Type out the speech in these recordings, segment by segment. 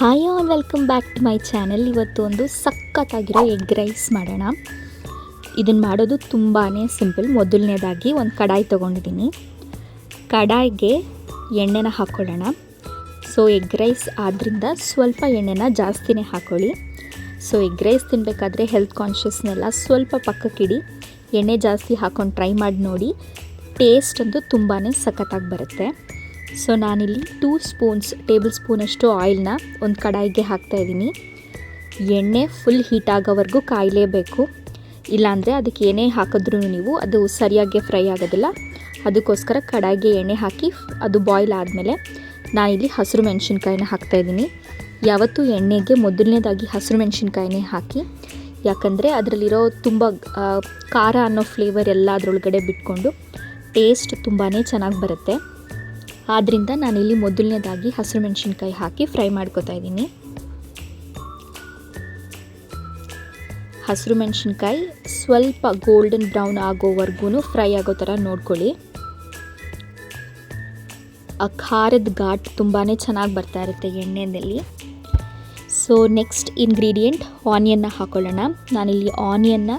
Hi all, welcome back to my channel. ಇವತ್ತು ಒಂದು ಸಖತ್ತಾಗಿರೋ egg rice ಮಾಡೋಣ. ಇದನ್ನು ಮಾಡೋದು ತುಂಬಾ ಸಿಂಪಲ್. ಮೊದಲನೇದಾಗಿ ಒಂದು ಕಡಾಯಿ ತೊಗೊಂಡಿದ್ದೀನಿ. ಕಡಾಯಿಗೆ ಎಣ್ಣೆನ ಹಾಕ್ಕೊಳ್ಳೋಣ. ಸೊ ಎಗ್ ರೈಸ್ ಆದ್ದರಿಂದ ಸ್ವಲ್ಪ ಎಣ್ಣೆನ ಜಾಸ್ತಿನೇ ಹಾಕ್ಕೊಳ್ಳಿ. ಸೊ ಎಗ್ ರೈಸ್ ತಿನ್ನಬೇಕಾದ್ರೆ ಹೆಲ್ತ್ ಕಾನ್ಷಿಯಸ್ನೆಲ್ಲ ಸ್ವಲ್ಪ ಪಕ್ಕಕ್ಕಿಡಿ. ಎಣ್ಣೆ ಜಾಸ್ತಿ ಹಾಕ್ಕೊಂಡು ಟ್ರೈ ಮಾಡಿ ನೋಡಿ. ಟೇಸ್ಟ್ ಅಂತೂ ತುಂಬಾ ಸಖತ್ತಾಗಿ ಬರುತ್ತೆ. ಸೊ ನಾನಿಲ್ಲಿ 2 ಟೇಬಲ್ ಸ್ಪೂನಷ್ಟು ಆಯಿಲ್ನ ಒಂದು ಕಡಾಯಿಗೆ ಹಾಕ್ತಾಯಿದ್ದೀನಿ. ಎಣ್ಣೆ ಫುಲ್ ಹೀಟ್ ಆಗೋವರೆಗೂ ಕಾಯಲೇಬೇಕು, ಇಲ್ಲಾಂದರೆ ಅದಕ್ಕೆ ಏನೇ ಹಾಕಿದ್ರೂ ನೀವು ಅದು ಸರಿಯಾಗಿ ಫ್ರೈ ಆಗೋದಿಲ್ಲ. ಅದಕ್ಕೋಸ್ಕರ ಕಡಾಯಿಗೆ ಎಣ್ಣೆ ಹಾಕಿ ಅದು ಬಾಯ್ಲ್ ಆದಮೇಲೆ ನಾನಿಲ್ಲಿ ಹಸಿರು ಮೆಣಸಿನ್ಕಾಯಿನ ಹಾಕ್ತಾಯಿದ್ದೀನಿ. ಯಾವತ್ತೂ ಎಣ್ಣೆಗೆ ಮೊದಲನೇದಾಗಿ ಹಸಿರು ಮೆಣಸಿನ್ಕಾಯಿನೇ ಹಾಕಿ, ಯಾಕಂದರೆ ಅದರಲ್ಲಿರೋ ತುಂಬ ಖಾರ ಅನ್ನೋ ಫ್ಲೇವರ್ ಎಲ್ಲ ಅದರೊಳಗಡೆ ಬಿಟ್ಕೊಂಡು ಟೇಸ್ಟ್ ತುಂಬಾ ಚೆನ್ನಾಗಿ ಬರುತ್ತೆ. ಆದ್ದರಿಂದ ನಾನಿಲ್ಲಿ ಮೊದಲನೇದಾಗಿ ಹಸಿರು ಮೆಣಸಿನ್ಕಾಯಿ ಹಾಕಿ ಫ್ರೈ ಮಾಡ್ಕೊತಾ ಇದ್ದೀನಿ. ಹಸಿರು ಮೆಣಸಿನ್ಕಾಯಿ ಸ್ವಲ್ಪ ಗೋಲ್ಡನ್ ಬ್ರೌನ್ ಆಗೋವರೆಗೂ ಫ್ರೈ ಆಗೋ ಥರ ನೋಡ್ಕೊಳ್ಳಿ. ಆ ಖಾರದ ಘಾಟ್ ತುಂಬಾ ಚೆನ್ನಾಗಿ ಬರ್ತಾ ಇರುತ್ತೆ ಎಣ್ಣೆಯಲ್ಲಿ. ಸೊ ನೆಕ್ಸ್ಟ್ ಇಂಗ್ರೀಡಿಯೆಂಟ್ ಆನಿಯನ್ನ ಹಾಕೊಳ್ಳೋಣ. ನಾನಿಲ್ಲಿ ಆನಿಯನ್ನ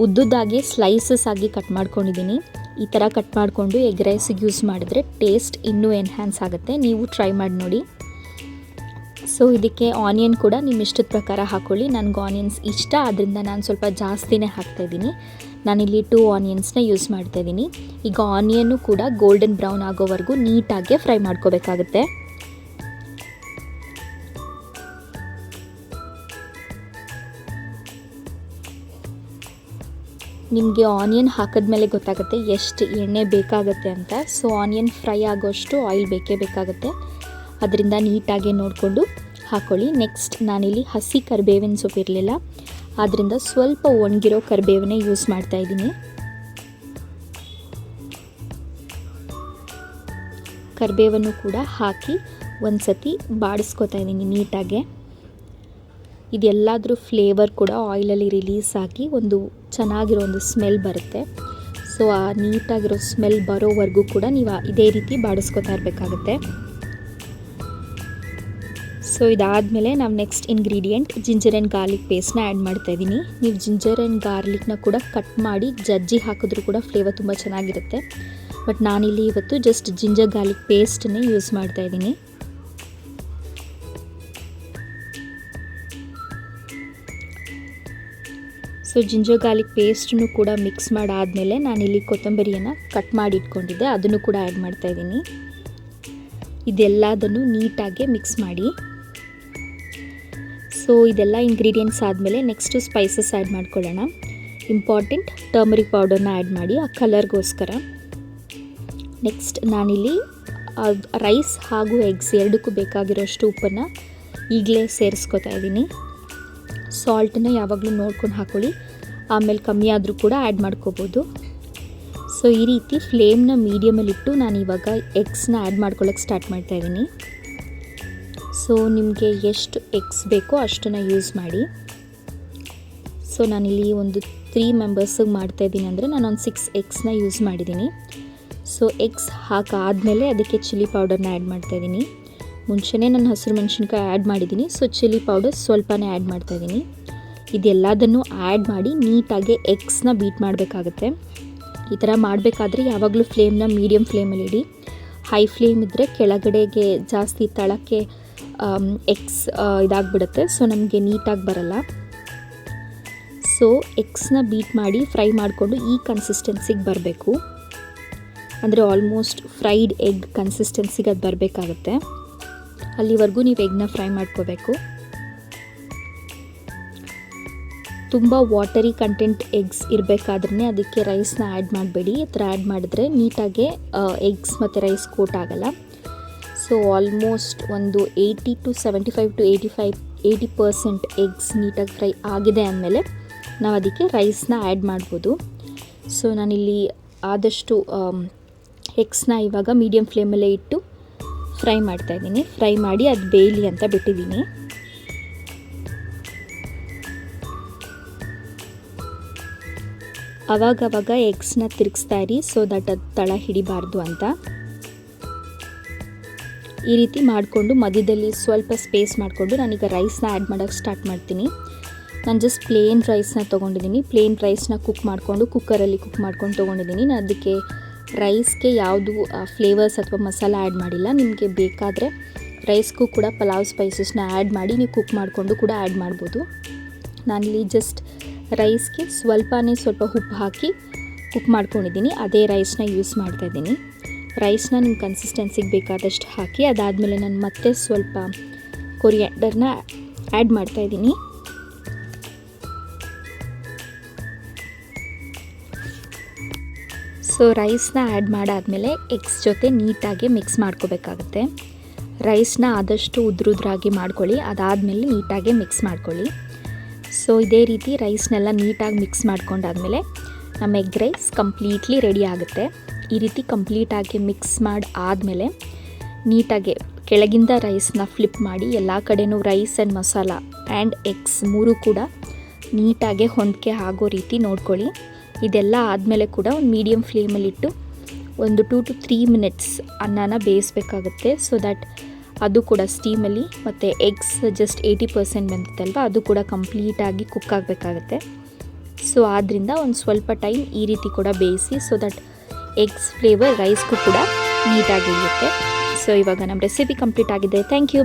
ಉದ್ದುದಾಗಿ ಸ್ಲೈಸಸ್ ಆಗಿ ಕಟ್ ಮಾಡ್ಕೊಂಡಿದ್ದೀನಿ. ಈ ಥರ ಕಟ್ ಮಾಡಿಕೊಂಡು ಎಗ್ ರೈಸಿಗೆ ಯೂಸ್ ಮಾಡಿದ್ರೆ ಟೇಸ್ಟ್ ಇನ್ನೂ ಎನ್ಹ್ಯಾನ್ಸ್ ಆಗುತ್ತೆ. ನೀವು ಟ್ರೈ ಮಾಡಿ ನೋಡಿ. ಸೊ ಇದಕ್ಕೆ ಆನಿಯನ್ ಕೂಡ ನಿಮ್ಮ ಇಷ್ಟದ ಪ್ರಕಾರ ಹಾಕ್ಕೊಳ್ಳಿ. ನನಗೆ ಆನಿಯನ್ಸ್ ಇಷ್ಟ, ಆದ್ದರಿಂದ ನಾನು ಸ್ವಲ್ಪ ಜಾಸ್ತಿನೇ ಹಾಕ್ತಾಯಿದ್ದೀನಿ. ನಾನಿಲ್ಲಿ 2 ಆನಿಯನ್ಸ್ನ ಯೂಸ್ ಮಾಡ್ತಾಯಿದ್ದೀನಿ. ಈಗ ಆನಿಯನ್ನು ಕೂಡ ಗೋಲ್ಡನ್ ಬ್ರೌನ್ ಆಗೋವರೆಗೂ ನೀಟಾಗಿ ಫ್ರೈ ಮಾಡ್ಕೋಬೇಕಾಗುತ್ತೆ. ನಿಮಗೆ ಆನಿಯನ್ ಹಾಕಿದ್ಮೇಲೆ ಗೊತ್ತಾಗುತ್ತೆ ಎಷ್ಟು ಎಣ್ಣೆ ಬೇಕಾಗುತ್ತೆ ಅಂತ. ಸೊ ಆನಿಯನ್ ಫ್ರೈ ಆಗೋಷ್ಟು ಆಯಿಲ್ ಬೇಕೇ ಬೇಕಾಗುತ್ತೆ, ಅದರಿಂದ ನೀಟಾಗಿ ನೋಡಿಕೊಂಡು ಹಾಕ್ಕೊಳ್ಳಿ. ನೆಕ್ಸ್ಟ್ ನಾನಿಲ್ಲಿ ಹಸಿ ಕರಿಬೇವಿನ ಸೊಪ್ಪು ಇರಲಿಲ್ಲ, ಆದ್ದರಿಂದ ಸ್ವಲ್ಪ ಒಣಗಿರೋ ಕರಿಬೇವನ್ನೇ ಯೂಸ್ ಮಾಡ್ತಾಯಿದ್ದೀನಿ. ಕರಿಬೇವನ್ನು ಕೂಡ ಹಾಕಿ ಒಂದು ಸತಿ ಬಾಡಿಸ್ಕೊತಾ ಇದ್ದೀನಿ ನೀಟಾಗೆ. ಇದೆಲ್ಲಾದರೂ ಫ್ಲೇವರ್ ಕೂಡ ಆಯಿಲಲ್ಲಿ ರಿಲೀಸ್ ಆಗಿ ಒಂದು ಚೆನ್ನಾಗಿರೋ ಒಂದು ಸ್ಮೆಲ್ ಬರುತ್ತೆ. ಸೊ ಆ ನೀಟಾಗಿರೋ ಸ್ಮೆಲ್ ಬರೋವರೆಗೂ ಕೂಡ ನೀವು ಇದೇ ರೀತಿ ಬಾಡಿಸ್ಕೊತಾ ಇರಬೇಕಾಗುತ್ತೆ. ಸೊ ಇದಾದಮೇಲೆ ನಾವು next ingredient ginger and garlic ಪೇಸ್ಟ್ನ ಆ್ಯಡ್ ಮಾಡ್ತಾಯಿದ್ದೀನಿ. ನೀವು ಜಿಂಜರ್ ಆ್ಯಂಡ್ ಗಾರ್ಲಿಕ್ನ ಕೂಡ ಕಟ್ ಮಾಡಿ ಜಜ್ಜಿ ಹಾಕಿದ್ರೂ ಕೂಡ ಫ್ಲೇವರ್ ತುಂಬ ಚೆನ್ನಾಗಿರುತ್ತೆ. ಬಟ್ ನಾನಿಲ್ಲಿ ಇವತ್ತು ಜಸ್ಟ್ ಜಿಂಜರ್ ಗಾರ್ಲಿಕ್ ಪೇಸ್ಟನ್ನೇ ಯೂಸ್ ಮಾಡ್ತಾಯಿದ್ದೀನಿ. ಸೊ ಜಿಂಜರ್ ಗಾರ್ಲಿಕ್ ಪೇಸ್ಟನ್ನು ಕೂಡ ಮಿಕ್ಸ್ ಮಾಡಾದಮೇಲೆ ನಾನಿಲ್ಲಿ ಕೊತ್ತಂಬರಿಯನ್ನು ಕಟ್ ಮಾಡಿ ಇಟ್ಕೊಂಡಿದ್ದೆ, ಅದನ್ನು ಕೂಡ ಆ್ಯಡ್ ಮಾಡ್ತಾಯಿದ್ದೀನಿ. ಇದೆಲ್ಲದನ್ನು ನೀಟಾಗಿ ಮಿಕ್ಸ್ ಮಾಡಿ. ಸೊ ಇದೆಲ್ಲ ಇಂಗ್ರೀಡಿಯೆಂಟ್ಸ್ ಆದಮೇಲೆ ನೆಕ್ಸ್ಟು ಸ್ಪೈಸಸ್ ಆ್ಯಡ್ ಮಾಡ್ಕೊಳ್ಳೋಣ. ಇಂಪಾರ್ಟೆಂಟ್ ಟರ್ಮರಿಕ್ ಪೌಡರ್ನ ಆ್ಯಡ್ ಮಾಡಿ ಆ ಕಲರ್ಗೋಸ್ಕರ. ನೆಕ್ಸ್ಟ್ ನಾನಿಲ್ಲಿ ರೈಸ್ ಹಾಗೂ ಎಗ್ಸ್ ಎರಡಕ್ಕೂ ಬೇಕಾಗಿರೋಷ್ಟು ಉಪ್ಪನ್ನು ಈಗಲೇ ಸೇರಿಸ್ಕೊತಾ ಇದ್ದೀನಿ. ಸಾಲ್ಟನ್ನ ಯಾವಾಗಲೂ ನೋಡ್ಕೊಂಡು ಹಾಕ್ಕೊಳ್ಳಿ, ಆಮೇಲೆ ಕಮ್ಮಿ ಆದರೂ ಕೂಡ ಆ್ಯಡ್ ಮಾಡ್ಕೋಬೋದು. ಸೊ ಈ ರೀತಿ ಫ್ಲೇಮ್ನ ಮೀಡಿಯಮಲ್ಲಿಟ್ಟು ನಾನು ಇವಾಗ ಎಗ್ಸ್ನ ಆ್ಯಡ್ ಮಾಡ್ಕೊಳ್ಳೋಕ್ಕೆ ಸ್ಟಾರ್ಟ್ ಮಾಡ್ತಾಯಿದ್ದೀನಿ. ಸೊ ನಿಮಗೆ ಎಷ್ಟು ಎಗ್ಸ್ ಬೇಕೋ ಅಷ್ಟನ್ನು ಯೂಸ್ ಮಾಡಿ. ಸೊ ನಾನಿಲ್ಲಿ ಒಂದು 3 ಮೆಂಬರ್ಸಿಗೆ ಮಾಡ್ತಾಯಿದ್ದೀನಿ ಅಂದರೆ ನಾನೊಂದು 6 ಎಗ್ಸ್ನ ಯೂಸ್ ಮಾಡಿದ್ದೀನಿ. ಸೊ ಎಗ್ಸ್ ಹಾಕಾದಮೇಲೆ ಅದಕ್ಕೆ ಚಿಲ್ಲಿ ಪೌಡರ್ನ ಆ್ಯಡ್ ಮಾಡ್ತಾಯಿದ್ದೀನಿ. ಮುಂಚೆನೇ ನಾನು ಹಸಿರು ಮೆಣಸಿನ್ಕಾಯಿ ಆ್ಯಡ್ ಮಾಡಿದ್ದೀನಿ. ಸೊ ಚಿಲ್ಲಿ ಪೌಡರ್ ಸ್ವಲ್ಪನೇ ಆ್ಯಡ್ ಮಾಡ್ತಾಯಿದ್ದೀನಿ. ಇದೆಲ್ಲದನ್ನು ಆ್ಯಡ್ ಮಾಡಿ ನೀಟಾಗಿ ಎಗ್ಸ್ನ ಬೀಟ್ ಮಾಡಬೇಕಾಗುತ್ತೆ. ಈ ಥರ ಮಾಡಬೇಕಾದ್ರೆ ಯಾವಾಗಲೂ ಫ್ಲೇಮ್ನ ಮೀಡಿಯಮ್ ಫ್ಲೇಮಲ್ಲಿ ಇಡಿ. ಹೈ ಫ್ಲೇಮ್ ಇದ್ದರೆ ಕೆಳಗಡೆಗೆ ಜಾಸ್ತಿ ತಳಕ್ಕೆ ಎಗ್ಸ್ ಇದಾಗಿಬಿಡುತ್ತೆ. ಸೊ ನಮಗೆ ನೀಟಾಗಿ ಬರಲ್ಲ. ಸೊ ಎಗ್ಸ್ನ ಬೀಟ್ ಮಾಡಿ ಫ್ರೈ ಮಾಡಿಕೊಂಡು ಈ ಕನ್ಸಿಸ್ಟೆನ್ಸಿಗೆ ಬರಬೇಕು. ಅಂದರೆ ಆಲ್ಮೋಸ್ಟ್ ಫ್ರೈಡ್ ಎಗ್ ಕನ್ಸಿಸ್ಟೆನ್ಸಿಗೆ ಅದು ಬರಬೇಕಾಗುತ್ತೆ. ಅಲ್ಲಿವರೆಗೂ ನೀವು ಎಗ್ನ ಫ್ರೈ ಮಾಡ್ಕೋಬೇಕು. ತುಂಬ ವಾಟರಿ ಕಂಟೆಂಟ್ ಎಗ್ಸ್ ಇರಬೇಕಾದ್ರೆ ಅದಕ್ಕೆ ರೈಸ್ನ ಆ್ಯಡ್ ಮಾಡಬೇಡಿ. ಈ ಥರ ಆ್ಯಡ್ ಮಾಡಿದ್ರೆ ನೀಟಾಗೆ ಎಗ್ಸ್ ಮತ್ತು ರೈಸ್ ಕೋಟ್ ಆಗಲ್ಲ. ಸೊ ಆಲ್ಮೋಸ್ಟ್ ಒಂದು 80 to 75 to 80% ಎಗ್ಸ್ ನೀಟಾಗಿ ಫ್ರೈ ಆಗಿದೆ ಅಂದಮೇಲೆ ನಾವು ಅದಕ್ಕೆ ರೈಸ್ನ ಆ್ಯಡ್ ಮಾಡ್ಬೋದು. ಸೊ ನಾನಿಲ್ಲಿ ಆದಷ್ಟು ಎಗ್ಸ್ನ ಇವಾಗ ಮೀಡಿಯಮ್ ಫ್ಲೇಮಲ್ಲೇ ಇಟ್ಟು ಫ್ರೈ ಮಾಡ್ತಾಯಿದ್ದೀನಿ. ಫ್ರೈ ಮಾಡಿ ಅದು ಬೇಯಲಿ ಅಂತ ಬಿಟ್ಟಿದ್ದೀನಿ. ಆವಾಗವಾಗ ಎಗ್ಸ್ನ ತಿರುಗಿಸ್ತಾ ಇರಿ, ಸೊ ದಟ್ ಅದು ತಳ ಹಿಡಿಬಾರ್ದು ಅಂತ. ಈ ರೀತಿ ಮಾಡಿಕೊಂಡು ಮಧ್ಯದಲ್ಲಿ ಸ್ವಲ್ಪ ಸ್ಪೇಸ್ ಮಾಡಿಕೊಂಡು ನಾನೀಗ ರೈಸ್ನ ಆ್ಯಡ್ ಮಾಡೋಕ್ಕೆ ಸ್ಟಾರ್ಟ್ ಮಾಡ್ತೀನಿ. ನಾನು ಜಸ್ಟ್ ಪ್ಲೇನ್ ರೈಸ್ನ ತೊಗೊಂಡಿದ್ದೀನಿ. ಪ್ಲೇನ್ ರೈಸ್ನ ಕುಕ್ ಮಾಡಿಕೊಂಡು ಕುಕ್ಕರಲ್ಲಿ ಕುಕ್ ಮಾಡ್ಕೊಂಡು ತೊಗೊಂಡಿದ್ದೀನಿ. ನಾನು ಅದಕ್ಕೆ ರೈಸ್ಗೆ ಯಾವುದು ಫ್ಲೇವರ್ಸ್ ಅಥವಾ ಮಸಾಲ ಆ್ಯಡ್ ಮಾಡಿಲ್ಲ. ನಿಮಗೆ ಬೇಕಾದರೆ ರೈಸ್ಗೂ ಕೂಡ ಪಲಾವ್ ಸ್ಪೈಸಸ್ನ ಆ್ಯಡ್ ಮಾಡಿ ನೀವು ಕುಕ್ ಮಾಡಿಕೊಂಡು ಕೂಡ ಆ್ಯಡ್ ಮಾಡ್ಬೋದು. ನಾನಿಲ್ಲಿ ಜಸ್ಟ್ ರೈಸ್ಗೆ ಸ್ವಲ್ಪ ಉಪ್ಪು ಹಾಕಿ ಕುಕ್ ಮಾಡ್ಕೊಂಡಿದ್ದೀನಿ. ಅದೇ ರೈಸ್ನ ಯೂಸ್ ಮಾಡ್ತಾಯಿದ್ದೀನಿ. ರೈಸ್ನ ನಿಮ್ಮ ಕನ್ಸಿಸ್ಟೆನ್ಸಿಗೆ ಬೇಕಾದಷ್ಟು ಹಾಕಿ ಅದಾದಮೇಲೆ ನಾನು ಮತ್ತೆ ಸ್ವಲ್ಪ ಕೊರಿಯಾಂಡರ್ನ ಆ್ಯಡ್ ಮಾಡ್ತಾಯಿದ್ದೀನಿ. ಸೊ ರೈಸ್ನ ಆ್ಯಡ್ ಮಾಡಾದಮೇಲೆ ಎಗ್ಸ್ ಜೊತೆ ನೀಟಾಗಿ ಮಿಕ್ಸ್ ಮಾಡ್ಕೋಬೇಕಾಗುತ್ತೆ. ರೈಸ್ನ ಆದಷ್ಟು ಉದ್ರಾಗಿ ಮಾಡ್ಕೊಳ್ಳಿ. ಅದಾದಮೇಲೆ ನೀಟಾಗಿ ಮಿಕ್ಸ್ ಮಾಡ್ಕೊಳ್ಳಿ. ಸೊ ಇದೇ ರೀತಿ ರೈಸ್ನೆಲ್ಲ ನೀಟಾಗಿ ಮಿಕ್ಸ್ ಮಾಡ್ಕೊಂಡಾದಮೇಲೆ ನಮ್ಮ ಎಗ್ ರೈಸ್ ಕಂಪ್ಲೀಟ್ಲಿ ರೆಡಿ ಆಗುತ್ತೆ. ಈ ರೀತಿ ಕಂಪ್ಲೀಟಾಗಿ ಮಿಕ್ಸ್ ಮಾಡಿ ಆದಮೇಲೆ ನೀಟಾಗಿ ಕೆಳಗಿಂದ ರೈಸ್ನ ಫ್ಲಿಪ್ ಮಾಡಿ ಎಲ್ಲ ಕಡೆನೂ rice and masala and eggs ಮೂರು ಕೂಡ ನೀಟಾಗಿ ಹೊಂದಿಕೆ ಆಗೋ ರೀತಿ ನೋಡ್ಕೊಳ್ಳಿ. ಇದೆಲ್ಲ ಆದಮೇಲೆ ಕೂಡ ಒಂದು ಮೀಡಿಯಮ್ ಫ್ಲೇಮಲ್ಲಿಟ್ಟು ಒಂದು 2 to 3 ಮಿನಿಟ್ಸ್ ಅನ್ನನ ಬೇಯಿಸಬೇಕಾಗುತ್ತೆ. ಸೊ ದ್ಯಾಟ್ ಅದು ಕೂಡ ಸ್ಟೀಮಲ್ಲಿ ಮತ್ತು ಎಗ್ಸ್ ಜಸ್ಟ್ 80% ಬಂದಿತ್ತಲ್ವ, ಅದು ಕೂಡ ಕಂಪ್ಲೀಟಾಗಿ ಕುಕ್ ಆಗಬೇಕಾಗತ್ತೆ. ಸೊ ಆದ್ದರಿಂದ ಒಂದು ಸ್ವಲ್ಪ ಟೈಮ್ ಈ ರೀತಿ ಕೂಡ ಬೇಯಿಸಿ. ಸೊ ದಟ್ ಎಗ್ಸ್ ಫ್ಲೇವರ್ ರೈಸ್ಗೂ ಕೂಡ ನೀಟಾಗಿ ಇರುತ್ತೆ. ಸೊ ಇವಾಗ ನಮ್ಮ ರೆಸಿಪಿ ಕಂಪ್ಲೀಟ್ ಆಗಿದೆ. Thank you.